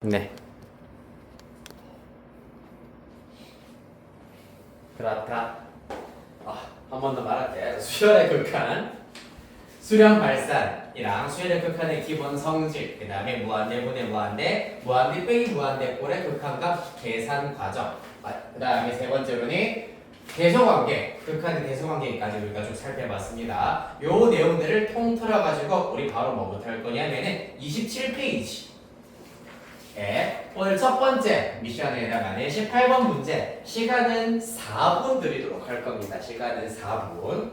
네. 그렇다. 한 번 더 말할게. 수열의 극한, 수렴 발산이랑 수열의 극한의 기본 성질, 그 다음에 무한대분의 무한대, 무한대 빼기 무한대꼴의 극한값 계산 과정. 그 다음에 세 번째로는 대소관계, 극한의 대소관계까지 우리가 쭉 살펴봤습니다. 요 내용들을 통틀어 가지고 우리 바로 뭐부터 할 거냐면은 27페이지. 오늘 첫 번째 미션에 해당하는 18번 문제, 시간은 4분 드리도록 할 겁니다. 시간은 4분.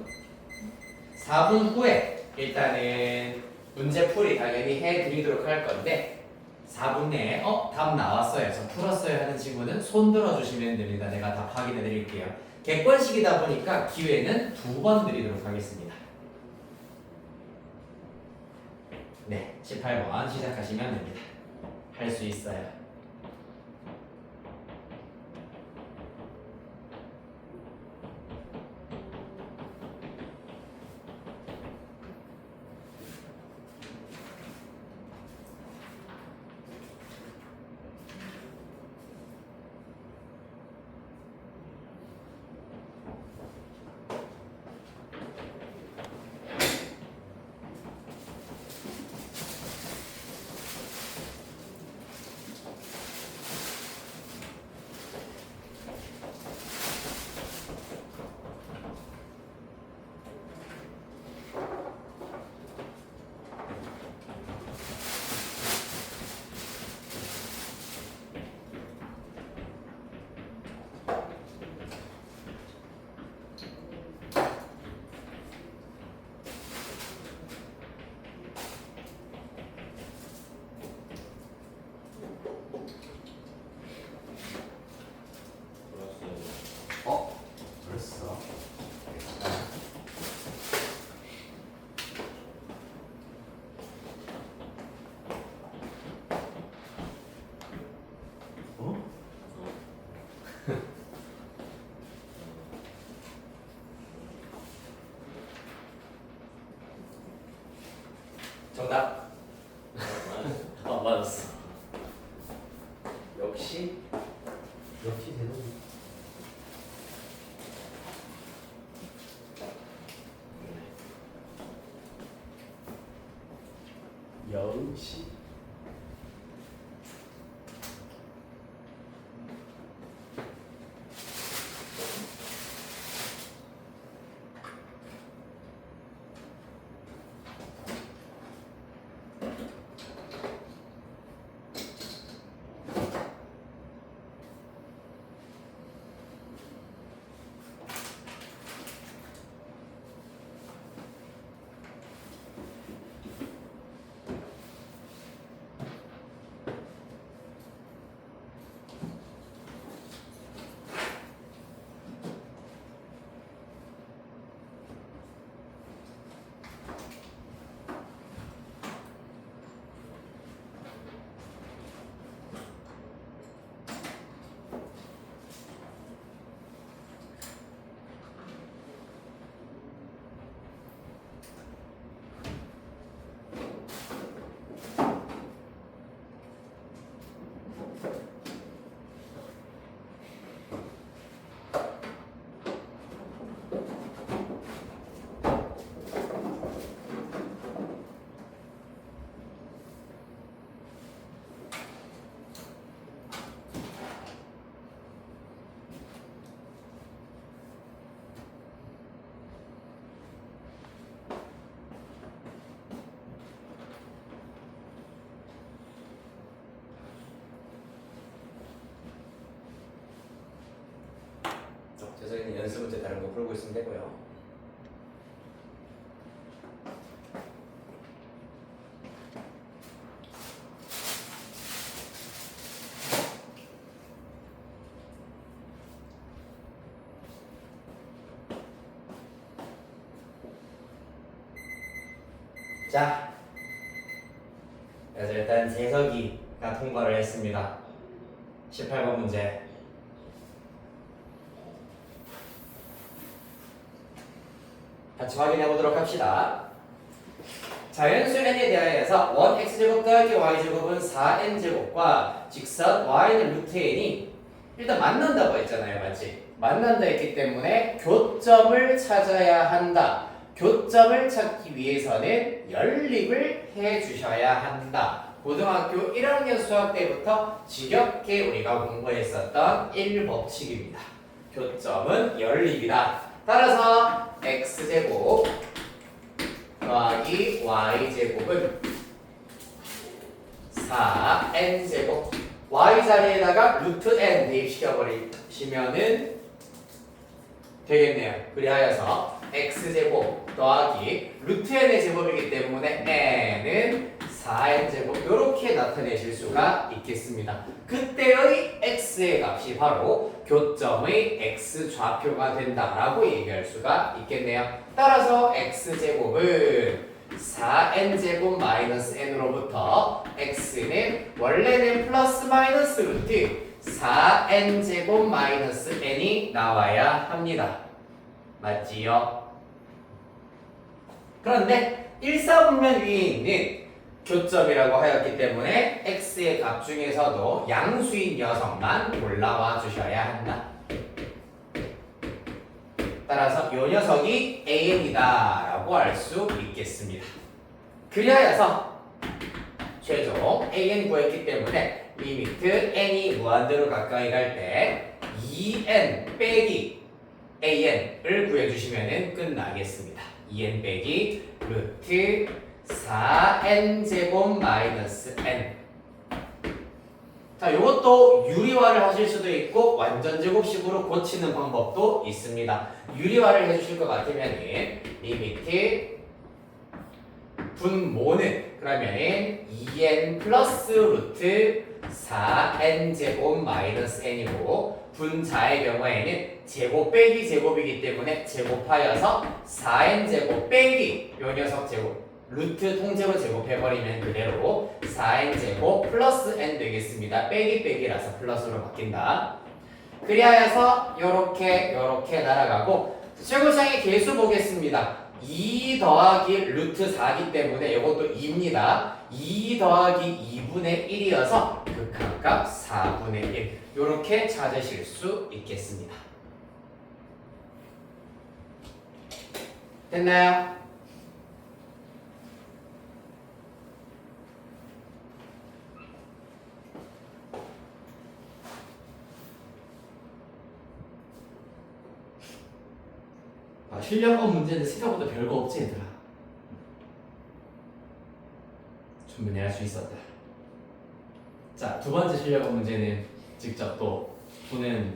4분 후에 일단은 문제 풀이 당연히 해드리도록 할 건데 4분 내에 답 나왔어요, 저 풀었어요 하는 친구는 손 들어주시면 됩니다. 내가 답 확인해 드릴게요. 객관식이다 보니까 기회는 2번 드리도록 하겠습니다. 네, 18번 시작하시면 됩니다. 할 수 있어요. 벌써. 정답. 맞았어. 역시 되는 역시. 저희는 연습 문제 다른 거 풀고 있으면 되고요. 자, 그래서 일단 재석이가 통과를 했습니다. 18번 문제. 같이 확인해 보도록 합시다. 자연수 n에 대하여서 1x제곱 더하기 y제곱은 4n제곱과 직선 y는 루트 n이 일단 만난다고 했잖아요. 맞지? 만난다 했기 때문에 교점을 찾아야 한다. 교점을 찾기 위해서는 연립을 해주셔야 한다. 고등학교 1학년 수학 때부터 지겹게 우리가 공부했었던 1법칙입니다. 교점은 연립이다. 따라서 x제곱 더하기 y제곱은 4n제곱 y 자리에다가 루트 n 대입시켜버리시면은 되겠네요. 그리하여서 x제곱 더하기 루트 n의 제곱이기 때문에 n은 4n제곱 이렇게 나타내실 수가 있겠습니다. 그때의 x의 값이 바로 교점의 x좌표가 된다라고 얘기할 수가 있겠네요. 따라서 x제곱은 4n제곱 마이너스 n으로부터 x는 원래는 플러스 마이너스 루트 4n제곱 마이너스 n이 나와야 합니다. 맞지요? 그런데 1사분면 위에 있는 교점이라고 하였기 때문에 x의 값 중에서도 양수인 녀석만 골라와 주셔야 한다. 따라서 이 녀석이 an이다 라고 할 수 있겠습니다. 그리하여서 최종 an 구했기 때문에 리미트 n이 무한대로 가까이 갈 때 2n 빼기 an을 구해주시면 끝나겠습니다. 2n 빼기 루트 4n제곱 마이너스 n. 자, 이것도 유리화를 하실 수도 있고 완전제곱식으로 고치는 방법도 있습니다. 유리화를 해주실 것 같으면 리미트 분모는 그러면 2n 플러스 루트 4n제곱 마이너스 n이고 분자의 경우에는 제곱 빼기 제곱이기 때문에 제곱하여서 4n제곱 빼기 요 녀석 제곱 루트 통째로 제곱해버리면 그대로 4n제곱 플러스 n 되겠습니다. 빼기 빼기라서 플러스로 바뀐다. 그리하여서 요렇게 날아가고 최고상의 개수 보겠습니다. 2 더하기 루트 4기 때문에 이것도 2입니다. 2 더하기 2분의 1이어서 극한값 4분의 1 요렇게 찾으실 수 있겠습니다. 됐나요? 실력업 문제는 생각보다 별거 없지 얘들아. 충분히 할 수 있었다. 자, 두 번째 실력업 문제는 직접 또 보는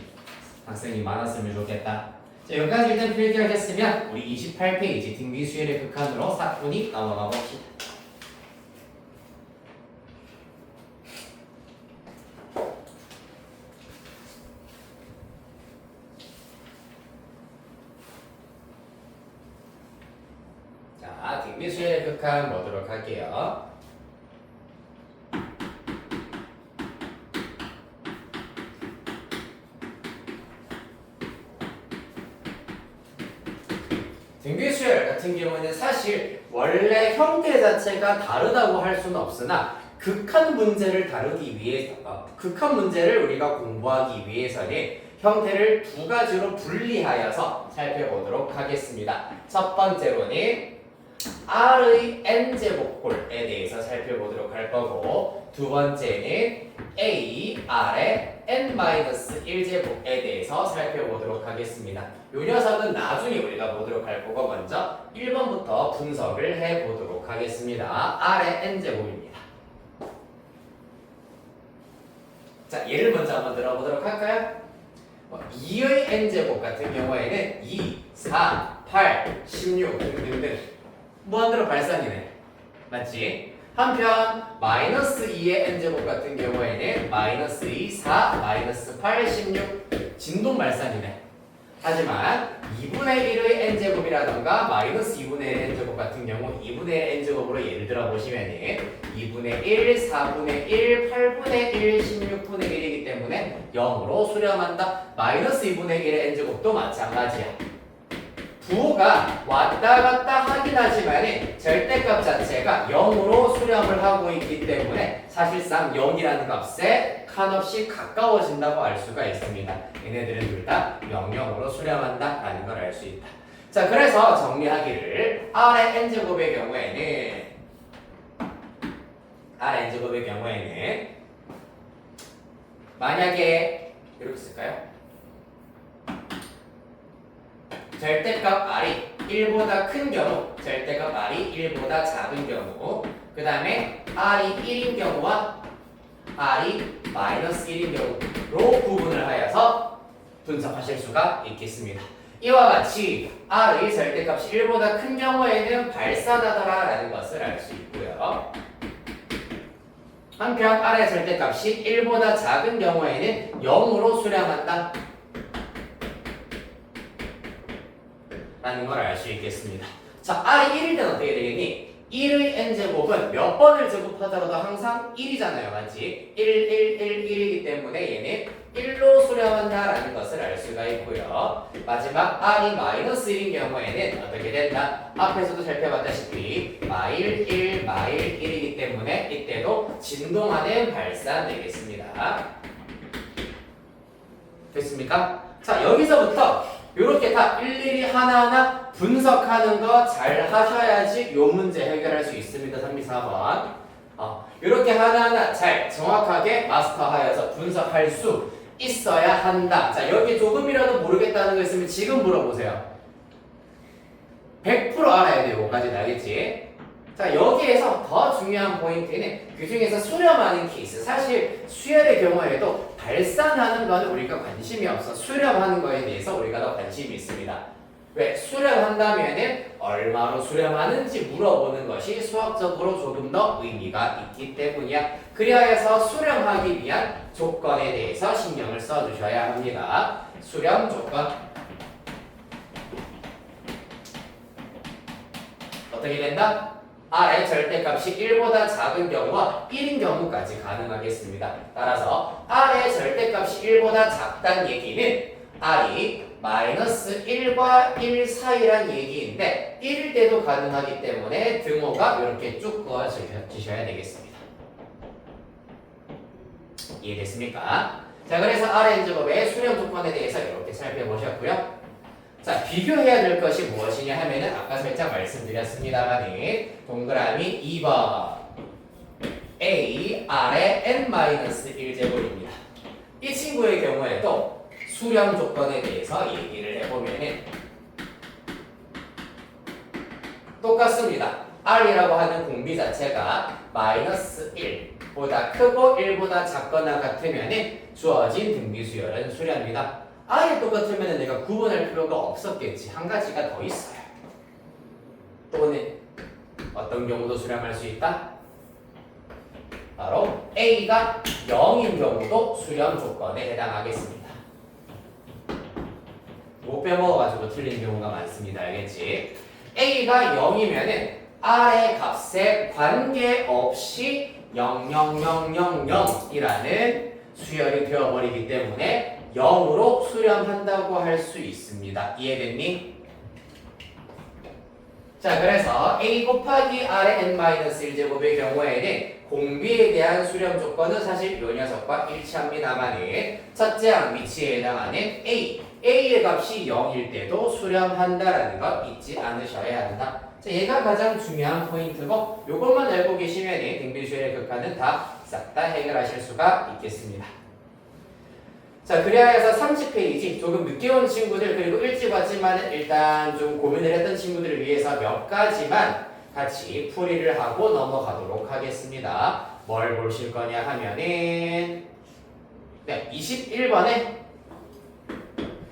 학생이 많았으면 좋겠다. 자, 여기까지 일단 필기하겠으면 우리 28페이지 등비 수열의 극한으로 사분이 넘어가 봅시다. 자, 등비 수열의 극한 보도록 할게요. 등비수열 같은 경우는 사실 원래 형태 자체가 다르다고 할 수는 없으나 극한 문제를 다루기 위해서 극한 문제를 우리가 공부하기 위해서는 형태를 두 가지로 분리하여서 살펴보도록 하겠습니다. 첫 번째로는 R의 n제곱꼴에 대해서 살펴보도록 할 거고 두 번째는 A, R의 n-1제곱에 대해서 살펴보도록 하겠습니다. 이 녀석은 나중에 우리가 보도록 할 거고 먼저 1번부터 분석을 해보도록 하겠습니다. R의 n제곱입니다. 자, 예를 먼저 한번 들어보도록 할까요? 2의 n제곱 같은 경우에는 2, 4, 8, 16 등등등 무한대로 발산이네. 맞지? 한편 마이너스 2의 n제곱 같은 경우에는 마이너스 2, 4, 마이너스 8, 16 진동 발산이네. 하지만 2분의 1의 n제곱이라던가 마이너스 2분의 1 n제곱 같은 경우 2분의 1 n제곱으로 예를 들어 보시면은 2분의 1, 4분의 1, 8분의 1, 16분의 1이기 때문에 0으로 수렴한다. 마이너스 2분의 1의 n제곱도 마찬가지야. 부호가 왔다 갔다 하긴 하지만 절대값 자체가 0으로 수렴을 하고 있기 때문에 사실상 0이라는 값에 칸없이 가까워진다고 알 수가 있습니다. 얘네들은 둘 다 00으로 수렴한다 라는 걸 알 수 있다. 자, 그래서 정리하기를 R의 n제곱의 경우에는 만약에 이렇게 쓸까요? 절대값 R이 1보다 큰 경우, 절대값 R이 1보다 작은 경우, 그 다음에 R이 1인 경우와 R이 -1인 경우로 구분을 하여서 분석하실 수가 있겠습니다. 이와 같이 R의 절대값이 1보다 큰 경우에는 발산하더라라는 것을 알 수 있고요. 한편 R의 절대값이 1보다 작은 경우에는 0으로 수렴한다 라는 걸 알 수 있겠습니다. 자, R이 1일 때는 어떻게 되겠니? 1의 n제곱은 몇 번을 제곱하더라도 항상 1이잖아요. 맞지? 1, 1, 1, 1이기 때문에 얘는 1로 수렴한다라는 것을 알 수가 있고요. 마지막 R이 -1인 경우에는 어떻게 된다? 앞에서도 살펴봤다시피 -1, 1, -1이기 때문에 이때도 진동하는 발산되겠습니다. 됐습니까? 자, 여기서부터 이렇게 다 일일이 하나하나 분석하는 거 잘 하셔야지 요 문제 해결할 수 있습니다. 3, 2, 4번. 이렇게 하나하나 잘 정확하게 마스터하여서 분석할 수 있어야 한다. 자, 여기 조금이라도 모르겠다는 거 있으면 지금 물어보세요. 100% 알아야 돼요. 요까지 알겠지? 자, 여기에서 더 중요한 포인트는 그 중에서 수렴하는 케이스. 사실 수열의 경우에도 발산하는 거는 우리가 관심이 없어. 수렴하는 거에 대해서 우리가 더 관심이 있습니다. 왜? 수렴한다면은 얼마로 수렴하는지 물어보는 것이 수학적으로 조금 더 의미가 있기 때문이야. 그리하여서 수렴하기 위한 조건에 대해서 신경을 써주셔야 합니다. 수렴 조건. 어떻게 된다? R의 절대값이 1보다 작은 경우와 1인 경우까지 가능하겠습니다. 따라서 R의 절대값이 1보다 작다는 얘기는 R이 -1과 1 사이란 얘기인데 1일 때도 가능하기 때문에 등호가 이렇게 쭉 그어주셔야 되겠습니다. 이해됐습니까? 자, 그래서 Rn제곱의 수렴 조건에 대해서 이렇게 살펴보셨고요. 자, 비교해야 될 것이 무엇이냐 하면은 아까 살짝 말씀드렸습니다만은 동그라미 2번 A R의 n-1제곱입니다. 이 친구의 경우에도 수렴 조건에 대해서 얘기를 해보면은 똑같습니다. R이라고 하는 공비 자체가 -1보다 크고 1보다 작거나 같으면은 주어진 등비 수열은 수렴입니다. 아예 똑같으면 내가 구분할 필요가 없었겠지. 한 가지가 더 있어요. 또는 어떤 경우도 수렴할 수 있다? 바로 A가 0인 경우도 수렴 조건에 해당하겠습니다. 못 빼먹어가지고 틀린 경우가 많습니다. 알겠지? A가 0이면은 R의 값에 관계없이 00000이라는 수열이 되어버리기 때문에 0으로 수렴한다고 할 수 있습니다. 이해됐니? 자, 그래서 A 곱하기 R의 n-1제곱의 경우에는 공비에 대한 수렴 조건은 사실 요 녀석과 일치합니다만은 첫째 항 위치에 해당하는 A의 값이 0일 때도 수렴한다라는 거 잊지 않으셔야 한다. 자, 얘가 가장 중요한 포인트고 요것만 알고 계시면 등비수열의 극한은 다 싹 다 해결하실 수가 있겠습니다. 자, 그래야해서 30페이지 조금 늦게 온 친구들 그리고 일찍 왔지만 일단 좀 고민을 했던 친구들을 위해서 몇 가지만 같이 풀이를 하고 넘어가도록 하겠습니다. 뭘 보실 거냐 하면은 21번에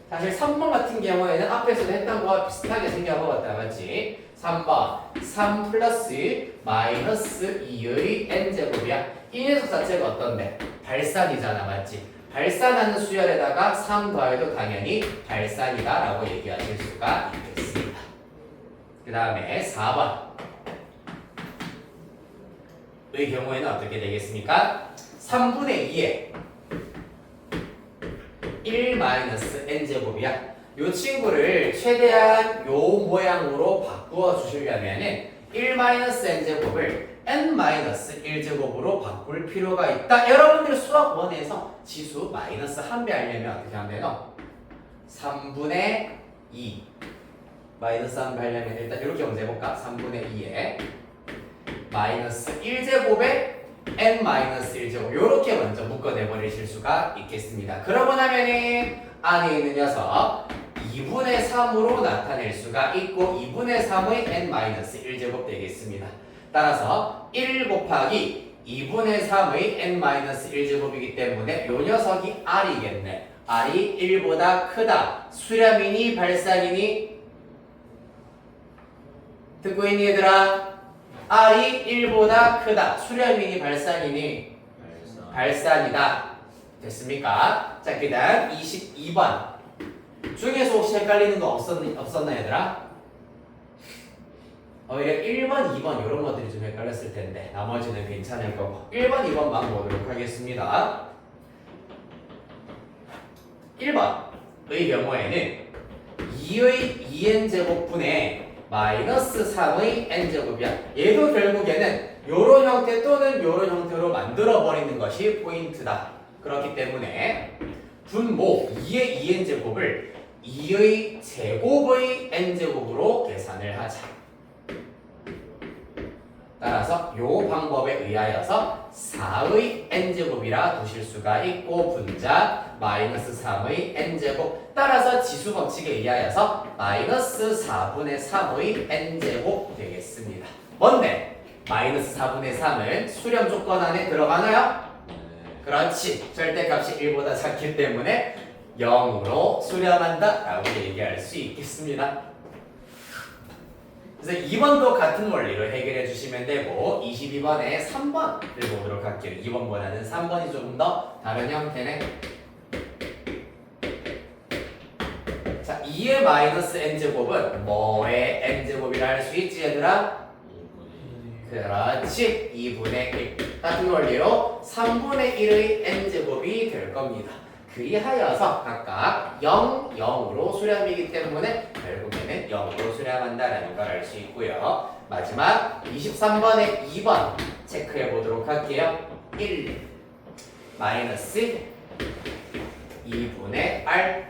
사실 3번 같은 경우에는 앞에서도 했던 거와 비슷하게 생겨본 것 같다. 맞지? 3번 3 플러스 마이너스 2의 n제곱이야. 이 녀석 자체가 어떤데? 발산이잖아. 맞지? 발산하는 수열에다가 3 더해도 당연히 발산이다 라고 얘기하실 수가 있겠습니다. 그 다음에 4번 의 경우에는 어떻게 되겠습니까? 3분의 2에 1 마이너스 n제곱이야. 요 친구를 최대한 요 모양으로 바꾸어 주시려면은 1-n제곱을 n-1제곱으로 바꿀 필요가 있다. 여러분들 수학 1에서 지수 마이너스 1배 하려면 어떻게 하면 되노? 3분의 2 마이너스 1배 하려면 일단 이렇게 먼저 해볼까? 3분의 2에 마이너스 1제곱에 n-1제곱 요렇게 먼저 묶어내버리실 수가 있겠습니다. 그러고 나면은 안에 있는 녀석 2분의 3으로 나타낼 수가 있고 2분의 3의 n-1제곱 되겠습니다. 따라서 1 곱하기 2분의 3의 n-1제곱이기 때문에 요 녀석이 r이겠네. r이 1보다 크다. 수렴이니 발산이니? 듣고 있니 얘들아? r이 1보다 크다. 수렴이니 발산이니? 발산이다. 됐습니까? 자, 그 다음 22번 중에서 혹시 헷갈리는 거 없었나 얘들아? 오히려 1번, 2번 이런 것들이 좀 헷갈렸을 텐데 나머지는 괜찮을 거고 1번, 2번만 보도록 하겠습니다. 1번의 경우에는 2의 2n제곱분의 마이너스 3의 n제곱이야. 얘도 결국에는 요런 형태 또는 요런 형태로 만들어버리는 것이 포인트다. 그렇기 때문에 분모 2의 2n제곱을 2의 제곱의 n제곱으로 계산을 하자. 따라서 요 방법에 의하여서 4의 n제곱이라 두실 수가 있고 분자 마이너스 3의 n제곱 따라서 지수 법칙에 의하여서 마이너스 4분의 3의 n제곱 되겠습니다. 뭔데? 마이너스 4분의 3은 수렴 조건 안에 들어가나요? 그렇지. 절대값이 1보다 작기 때문에 0으로 수렴한다 라고 얘기할 수 있겠습니다. 그래서 2번도 같은 원리로 해결해 주시면 되고 22번에 3번을 보도록 할게요. 2번보다는 3번이 조금 더 다른 형태네. 자, 2의 마이너스 n제곱은 뭐의 n제곱이라 할 수 있지 얘들아? 그렇지. 2분의 1 같은 원리로 3분의 1의 n제곱이 될 겁니다. 그리하여서 각각 0, 0으로 수렴이기 때문에 결국에는 0으로 수렴한다라는 걸 알 수 있고요. 마지막 23번에 2번 체크해 보도록 할게요. 1 마이너스 2분의 r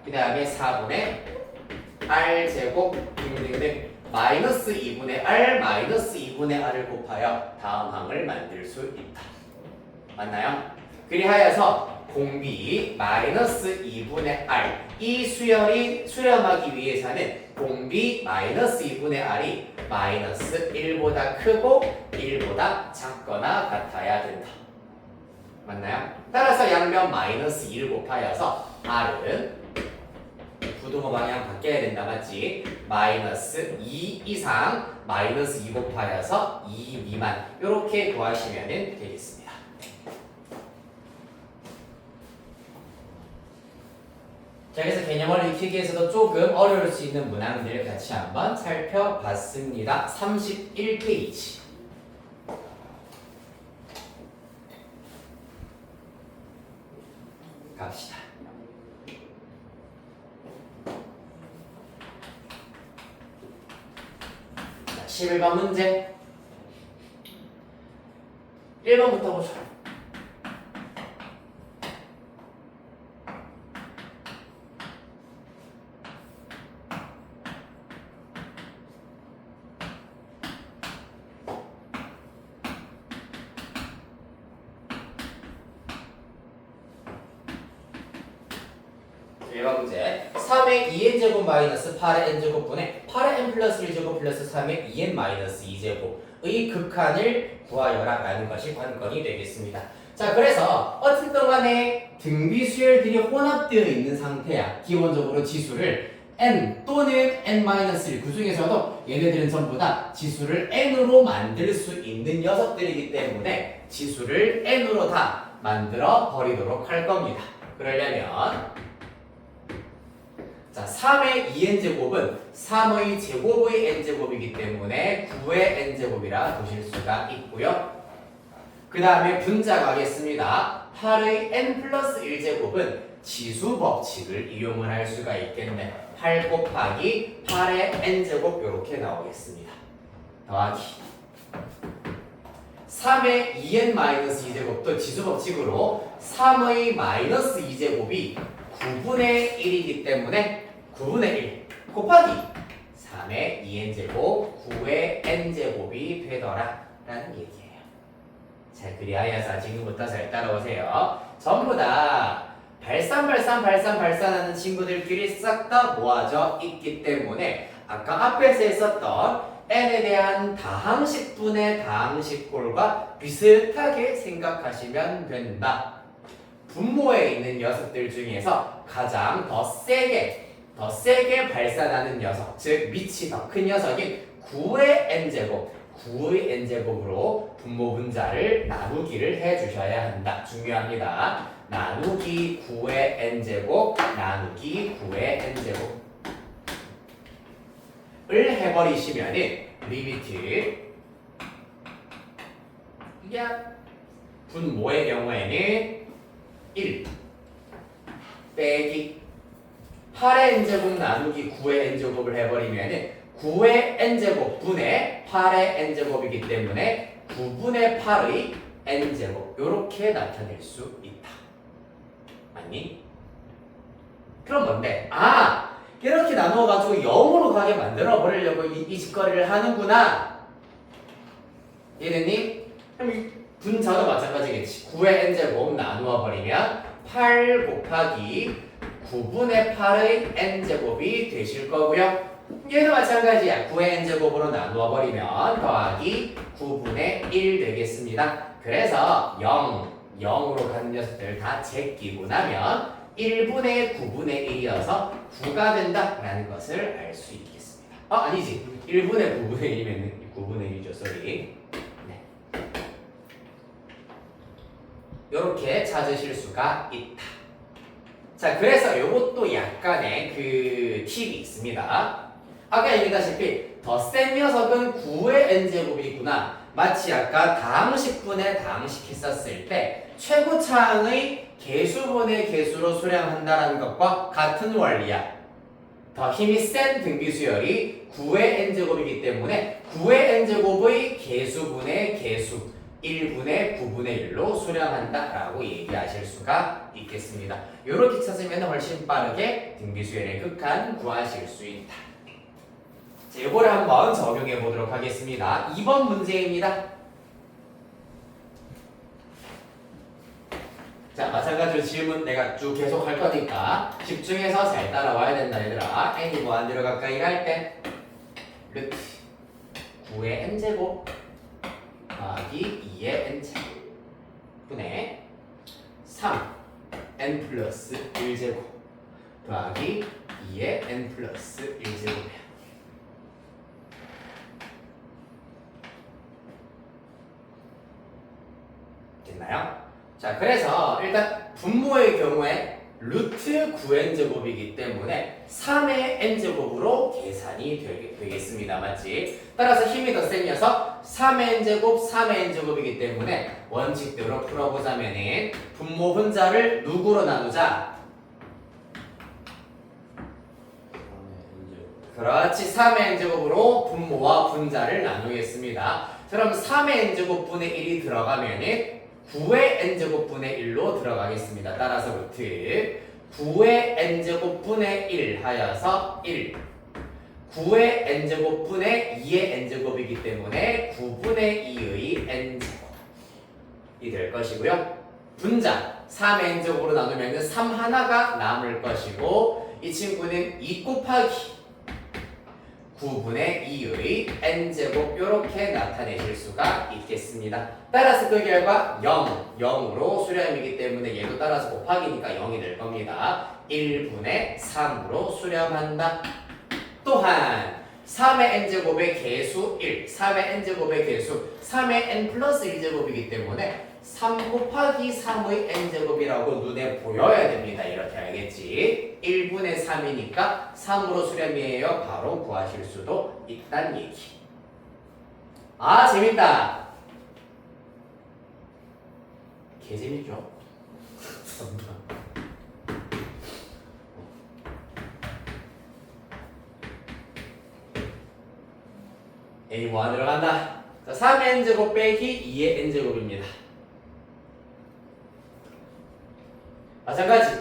그 다음에 4분의 r 제곱 등등등 마이너스 2분의 r 마이너스 2분의 r을 곱하여 다음 항을 만들 수 있다. 맞나요? 그리하여서 공비 마이너스 2분의 r 이 수열이 수렴하기 위해서는 공비 마이너스 2분의 r이 마이너스 1보다 크고 1보다 작거나 같아야 된다. 맞나요? 따라서 양변 마이너스 2를 곱하여서 r은 부등호 방향 바뀌어야 된다. 맞지? 마이너스 2 이상 마이너스 2 곱하여서 2 미만 이렇게 구하시면 되겠습니다. 자, 그래서 개념을 익히기 위해서도 조금 어려울 수 있는 문항들을 같이 한번 살펴봤습니다. 31페이지 갑시다. 자, 11번 문제 1번부터 보죠. 문제 3의 2n제곱 마이너스 8의 n제곱 분의 8의 n 플러스 1제곱 플러스 3의 2n 마이너스 2제곱의 극한을 구하여라 라는 것이 관건이 되겠습니다. 자, 그래서 어쨌든 간에 등비 수열들이 혼합되어 있는 상태야. 기본적으로 지수를 n 또는 n-1 그 중에서도 얘네들은 전부 다 지수를 n으로 만들 수 있는 녀석들이기 때문에 지수를 n으로 다 만들어 버리도록 할 겁니다. 그러려면 자, 3의 2n제곱은 3의 제곱의 n제곱이기 때문에 9의 n제곱이라 보실 수가 있고요. 그 다음에 분자 가겠습니다. 8의 n 플러스 1제곱은 지수 법칙을 이용을 할 수가 있겠네. 8 곱하기 8의 n제곱 이렇게 나오겠습니다. 더하기 3의 2n-2제곱도 지수 법칙으로 3의 마이너스 2제곱이 9분의 1이기 때문에 9분의 1 곱하기 3의 2n제곱 9의 n제곱이 되더라 라는 얘기예요. 자, 그리하여서 지금부터 잘 따라오세요. 전부 다 발산하는 친구들끼리 싹 다 모아져 있기 때문에 아까 앞에서 했었던 n에 대한 다항식분의 다항식꼴과 비슷하게 생각하시면 된다. 분모에 있는 녀석들 중에서 가장 더 세게 발산하는 녀석, 즉 밑이 더 큰 녀석인 9의 n제곱, 9의 n제곱으로 분모 분자를 나누기를 해주셔야 한다. 중요합니다. 나누기 9의 n제곱, 나누기 9의 n제곱 을 해버리시면은 리미트 분모의 경우에는 1 빼기 8의 n제곱 나누기 9의 n제곱을 해버리면은 9의 n제곱 분의 8의 n제곱이기 때문에 9분의 8의 n제곱 이렇게 나타낼 수 있다. 맞니? 그럼 뭔데? 이렇게 나누어가지고 0으로 가게 만들어 버리려고 이 짓거리를 하는구나. 이해됐니? 그럼 이 분자도 마찬가지겠지. 9의 n제곱 나누어 버리면 8 곱하기 9분의 8의 n제곱이 되실 거고요. 얘도 마찬가지야. 9의 n제곱으로 나누어 버리면 더하기 9분의 1 되겠습니다. 그래서 0으로 가는 녀석들 다 제끼고 나면 1분의 9분의 1이어서 9가 된다라는 것을 알 수 있겠습니다. 아니지. 1분의 9분의 1이면 9분의 1이죠. 쏘리. 네. 이렇게 찾으실 수가 있다. 자, 그래서 이것도 약간의 그 팁이 있습니다. 아까 얘기했다시피 더 센 녀석은 9의 n제곱이 있구나. 마치 아까 다항식분의 다항식 했었을 때 최고차항의 개수분의 개수로 수량한다는 것과 같은 원리야. 더 힘이 센 등비수열이 9의 n제곱이기 때문에 9의 n제곱의 개수분의 개수 1분의 9분의 1로 수량한다라고 얘기하실 수가 있겠습니다. 이렇게 찾으면 훨씬 빠르게 등비수열의 극한 구하실 수 있다. 자, 이거를 한번 적용해 보도록 하겠습니다. 2번 문제입니다. 자, 마찬가지로 질문 내가 쭉 계속 할 거니까 집중해서 잘 따라와야 된다, 얘들아. n이 무한대로 가까이 갈 때 루트 9의 n제곱 더하기 2의 n제곱 분의 3n 플러스 1제곱 더하기 2의 n 플러스 1제곱이야. 됐나요? 자, 그래서 일단 분모의 경우에 루트 9n제곱이기 때문에 3의 n제곱으로 계산이 되겠습니다. 맞지? 따라서 힘이 더 센 녀석 3의 n제곱, 3의 n제곱이기 때문에 원칙대로 풀어보자면은 분모 분자를 누구로 나누자? 그렇지. 3의 n제곱으로 분모와 분자를 나누겠습니다. 그럼 3의 n제곱분의 1이 들어가면은 9의 n제곱분의 1로 들어가겠습니다. 따라서 루트 9의 n제곱분의 1 하여서 1 9의 n제곱분의 2의 n제곱이기 때문에 9분의 2의 n제곱이 될 것이고요. 분자 3의 n제곱으로 나누면 3 하나가 남을 것이고 이 친구는 2 곱하기 9분의 2의 n제곱 이렇게 나타내실 수가 있겠습니다. 따라서 그 결과 0으로 수렴이기 때문에 얘도 따라서 곱하기니까 0이 될 겁니다. 1분의 3으로 수렴한다. 또한 3의 n제곱의 개수 1, 3의 n제곱의 개수 3의 n 플러스 1제곱이기 때문에 3 곱하기 3의 n제곱이라고 눈에 보여야 됩니다. 이렇게 알겠지? 1분의 3이니까 3으로 수렴이에요. 바로 구하실 수도 있다는 얘기. 재밌다. 개재밌죠? a 무한대로 간다. 자, 3n제곱 빼기 2의 n제곱입니다. 마찬가지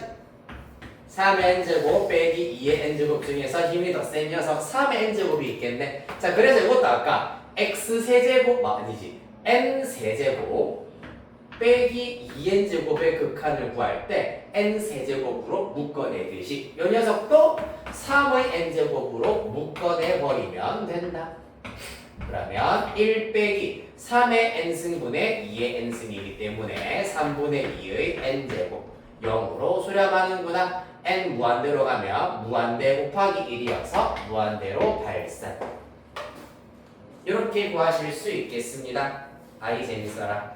3n제곱 빼기 2의 n제곱 중에서 힘이 더 센 녀석 3의 n제곱이 있겠네. 자, 그래서 이것도 아까 x세제곱 아니지 n세제곱 빼기 2n제곱의 극한을 구할 때 n세제곱으로 묶어내듯이 이 녀석도 3의 n제곱으로 묶어내버리면 된다. 그러면 1 빼기 3의 n승분의 2의 n승이기 때문에 3분의 2의 n제곱 0으로 수렴하는구나. n 무한대로 가면 무한대 곱하기 1이어서 무한대로 발산. 이렇게 구하실 수 있겠습니다. 아이 재밌어라.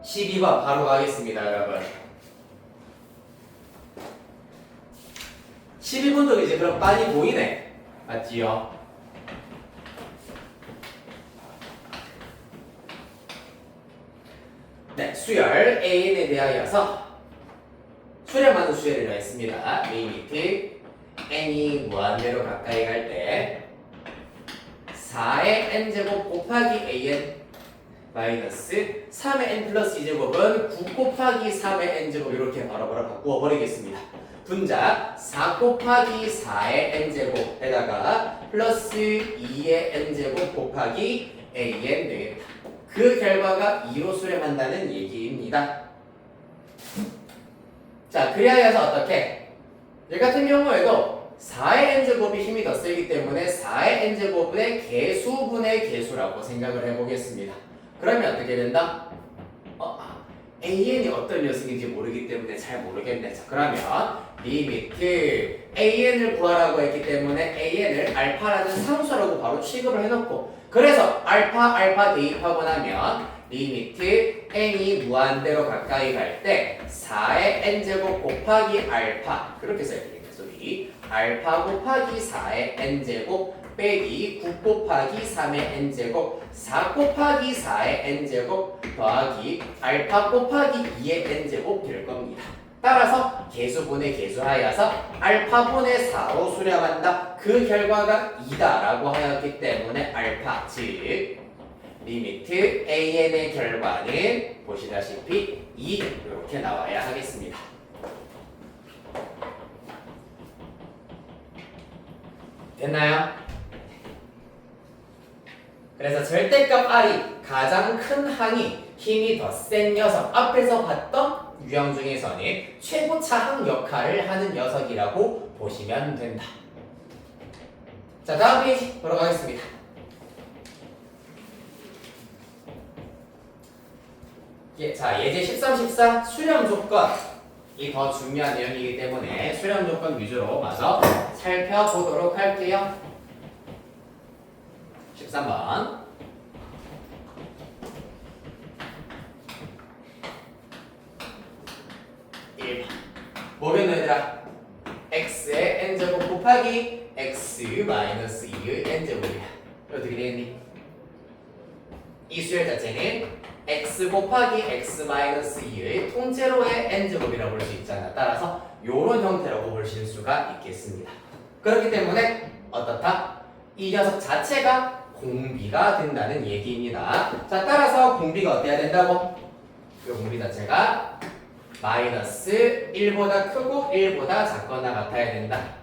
12번 바로 가겠습니다, 여러분. 12번도 이제 그럼 많이 보이네. 맞지요? 네, 수열 AN에 대하여서 수렴하는 수열이라 했습니다. 리미트 n이 무한대로 가까이 갈 때 4의 n제곱 곱하기 an 마이너스 3의 n 플러스 2제곱은 9 곱하기 3의 n제곱 이렇게 바로바로 바꾸어 버리겠습니다. 분자 4 곱하기 4의 n제곱에다가 플러스 2의 n제곱 곱하기 an 되겠다. 그 결과가 2로 수렴한다는 얘기입니다. 자, 그리하여서 어떻게? 이 같은 경우에도 4의 n제곱이 힘이 더 세기 때문에 4의 n제곱의 개수분의 개수라고 생각을 해보겠습니다. 그러면 어떻게 된다? an이 어떤 녀석인지 모르기 때문에 잘 모르겠네. 자, 그러면 리미트 an을 구하라고 했기 때문에 an을 알파라는 상수라고 바로 취급을 해놓고 그래서 알파 대입하고 나면 리미트 n이 무한대로 가까이 갈 때 4의 n제곱 곱하기 알파 그렇게 써야 되겠네. 소리 알파 곱하기 4의 n제곱 빼기 9 곱하기 3의 n제곱 4 곱하기 4의 n제곱 더하기 알파 곱하기 2의 n제곱 될 겁니다. 따라서 개수분의 개수하여서 알파분의 4로 수렴한다. 그 결과가 2다라고 하였기 때문에 알파 즉 리미트 an의 결과는 보시다시피 2 이렇게 나와야 하겠습니다. 됐나요? 그래서 절대값 R이 가장 큰 항이 힘이 더 센 녀석 앞에서 봤던 유형 중에서는 최고차항 역할을 하는 녀석이라고 보시면 된다. 자, 다음 페이지 보러 가겠습니다. 자, 예제 13, 14 수렴 조건이 더 중요한 내용이기 때문에 수렴 조건 위주로 마저 살펴보도록 할게요. 13번 뭐겠노 얘들아? x의 n제곱 곱하기 x 마이너스 2의 n제곱이야. 어떻게 되겠니? 이 수열 자체는 x 곱하기 x 마이너스 2의 통째로의 n제곱이라고 볼 수 있잖아. 따라서 요런 형태라고 보실 수가 있겠습니다. 그렇기 때문에 어떻다? 이 녀석 자체가 공비가 된다는 얘기입니다. 자, 따라서 공비가 어때야 된다고? 그 공비 자체가 마이너스 1보다 크고 1보다 작거나 같아야 된다.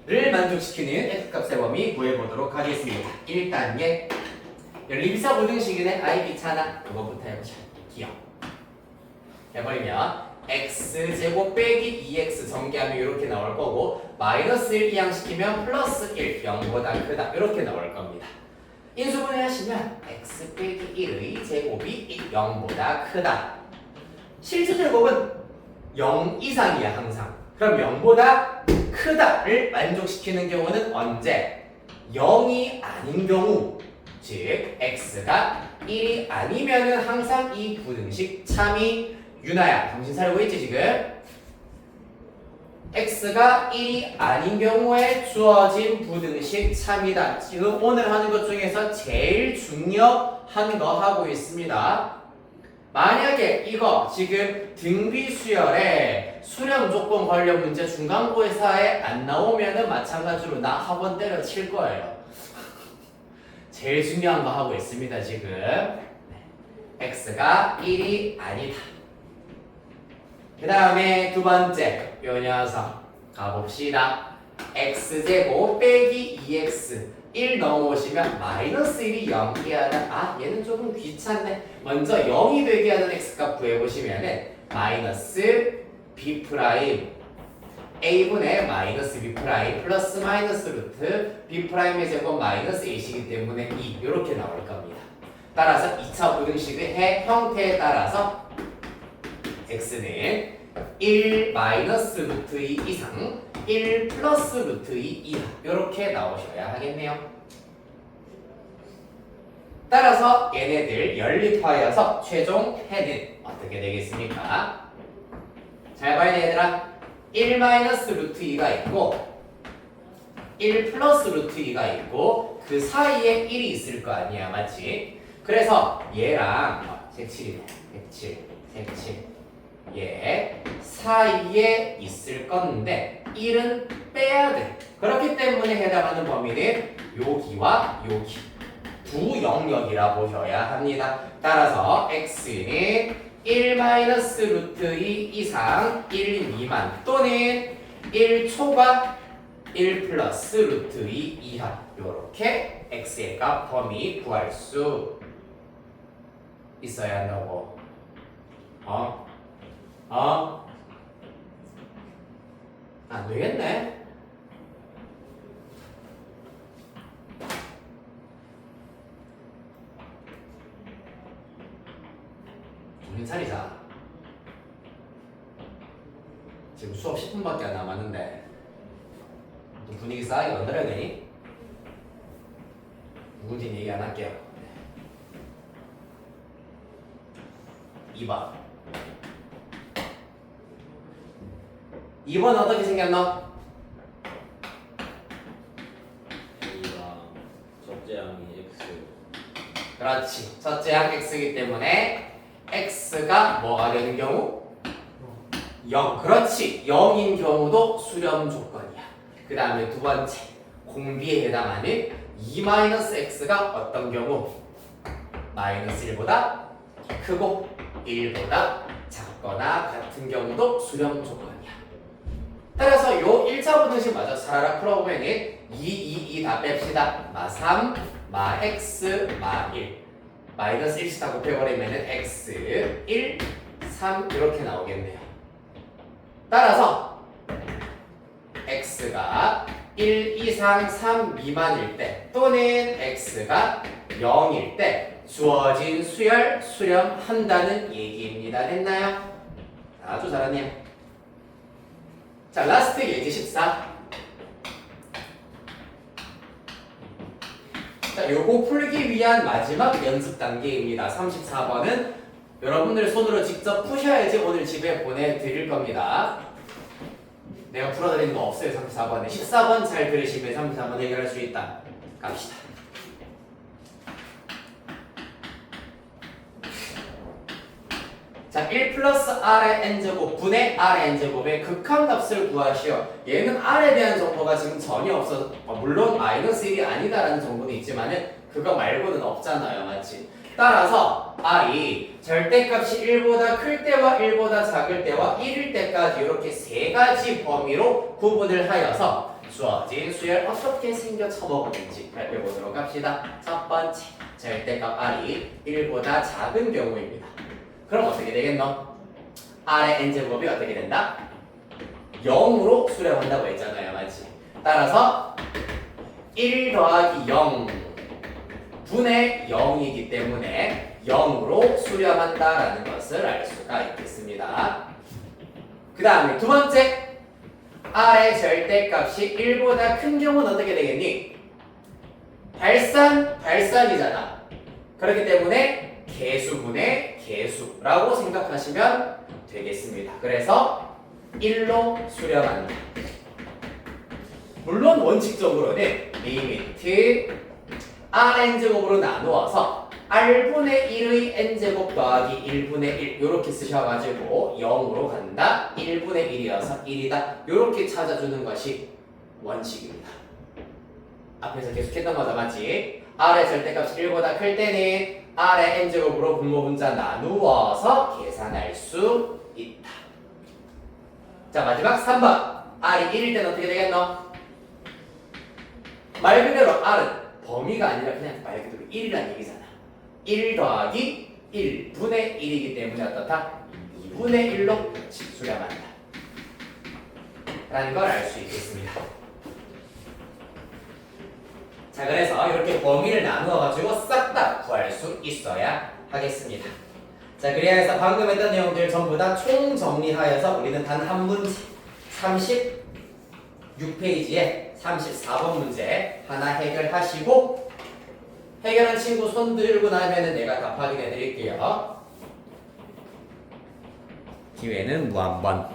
를 만족시키는 F값의 범위 구해보도록 하겠습니다. 1단계 리비사 보등식이네. 아이 귀찮아. 이거부터 해보자. 기억 해버리면 x제곱 빼기 2x 전개하면 이렇게 나올 거고 마이너스 1 이항시키면 플러스 1 0보다 크다 이렇게 나올 겁니다. 인수분해 하시면 x 빼기 1의 제곱이 0보다 크다. 실수제곱은 0 이상이야 항상. 그럼 0보다 크다를 만족시키는 경우는 언제? 0이 아닌 경우 즉 x가 1이 아니면은 항상 이 부등식 참이 유나야 정신 차리고 있지 지금? x가 1이 아닌 경우에 주어진 부등식 참이다. 지금 오늘 하는 것 중에서 제일 중요한 거 하고 있습니다. 만약에 이거 지금 등비 수열에 수렴 조건 관련 문제 중간고사에 안 나오면은 마찬가지로 나 학원 때려칠 거예요. 제일 중요한 거 하고 있습니다 지금. x가 1이 아니다. 그 다음에 두 번째 요 녀석 가봅시다. x제곱 빼기 2x 1 넘어오시면 마이너스 1이 0이 하는 얘는 조금 귀찮네. 먼저 0이 되게 하는 x값 구해보시면은 마이너스 b 프라임 a분의 마이너스 b 프라임 플러스 마이너스 루트 b 프라임의 제곱 마이너스 1이기 때문에 2 이렇게 나올 겁니다. 따라서 2차 부등식의 형태에 따라서 x는 1 마이너스 루트 2 이상 1 플러스 루트 2 이하 이렇게 나오셔야 하겠네요. 따라서 얘네들 연립하여서 최종 해는 어떻게 되겠습니까? 잘 봐야 돼 얘들아. 1 마이너스 루트 2가 있고 1 플러스 루트 2가 있고 그 사이에 1이 있을 거 아니야 맞지? 그래서 얘랑 색칠이네 색칠 얘 사이에 있을 건데 1은 빼야 돼. 그렇기 때문에 해당하는 범위는 여기와 여기 두 영역이라 보셔야 합니다. 따라서 x는 1 마이너스 루트 2 이상 1 미만 또는 1 초과 1 플러스 루트 2 이하 요렇게 x의 값 범위 구할 수 있어야 한다고. 안 되겠네. 정신 차리자. 지금 수업 10분밖에 안 남았는데 또 분위기 싸게 만들어야 되니? 누군지 얘기 안 할게요. 2번 2번 어떻게 생겼노? A가 첫째 항이 X 그렇지. 첫째 항 x이기 때문에 x가 뭐가 되는 경우? 0. 그렇지. 0인 경우도 수렴 조건이야. 그 다음에 두 번째 공비에 해당하는 2-x가 어떤 경우? 마이너스 1보다 크고 1보다 작거나 같은 경우도 수렴 조건이야. 따라서 요 1차 부등식 마저 사라락 풀어보면은 2 다 뺍시다. 마 3, 마 x, 마 1. 마이너스 1씩 다 곱해버리면은 x, 1, 3 이렇게 나오겠네요. 따라서 x가 1 이상 3 미만일 때 또는 x가 0일 때 주어진 수열 수렴한다는 얘기입니다. 됐나요? 아주 잘하네요. 자, 라스트 예제 14. 자, 요거 풀기 위한 마지막 연습 단계입니다. 34번은 여러분들 손으로 직접 푸셔야지 오늘 집에 보내드릴 겁니다. 내가 풀어드리는 거 없어요. 34번에 14번 잘 들으시면 34번 해결할 수 있다. 갑시다. 자, 1 플러스 r의 n제곱 분의 r의 n제곱의 극한값을 구하시오. 얘는 r에 대한 정보가 지금 전혀 없어. 물론 마이너스 1이 아니다라는 정보는 있지만은 그거 말고는 없잖아요. 맞지? 따라서 r이 절대값이 1보다 클 때와 1보다 작을 때와 1일 때까지 이렇게 세 가지 범위로 구분을 하여서 주어진 수열 어떻게 생겨 쳐먹었는지 살펴보도록 합시다. 첫 번째, 절대값 r이 1보다 작은 경우입니다. 그럼 어떻게 되겠노? r의 n제곱이 어떻게 된다? 0으로 수렴한다고 했잖아요. 맞지? 따라서 1 더하기 0 분의 0이기 때문에 0으로 수렴한다라는 것을 알 수가 있겠습니다. 그 다음에 두 번째, r의 절대값이 1보다 큰 경우는 어떻게 되겠니? 발산이잖아. 그렇기 때문에 개수분의 개수라고 생각하시면 되겠습니다. 그래서 1로 수렴한다. 물론 원칙적으로는 리미트 rn제곱으로 나누어서 r분의 1의 n제곱 더하기 1분의 1 요렇게 쓰셔가지고 0으로 간다. 1분의 1이어서 1이다. 요렇게 찾아주는 것이 원칙입니다. 앞에서 계속 했던 거다 맞지? r의 절대값이 1보다 클 때는 r의 n제곱으로 분모 분자 나누어서 계산할 수 있다. 자 마지막 3번 r이 1일 때는 어떻게 되겠노? 말 그대로 r은 범위가 아니라 그냥 말 그대로 1이란 얘기잖아. 1 더하기 1분의 1이기 때문에 어떻다? 2분의 1로 수렴한다 라는 걸 알 수 있겠습니다. 자 그래서 이렇게 범위를 나누어 가지고 싹 다 구할 수 있어야 하겠습니다. 자 그래야 해서 방금 했던 내용들 전부 다 총정리하여서 우리는 단 한 문제 36페이지에 34번 문제 하나 해결하시고 해결한 친구 손 들고 나면은 내가 답 확인해 드릴게요. 기회는 무한번.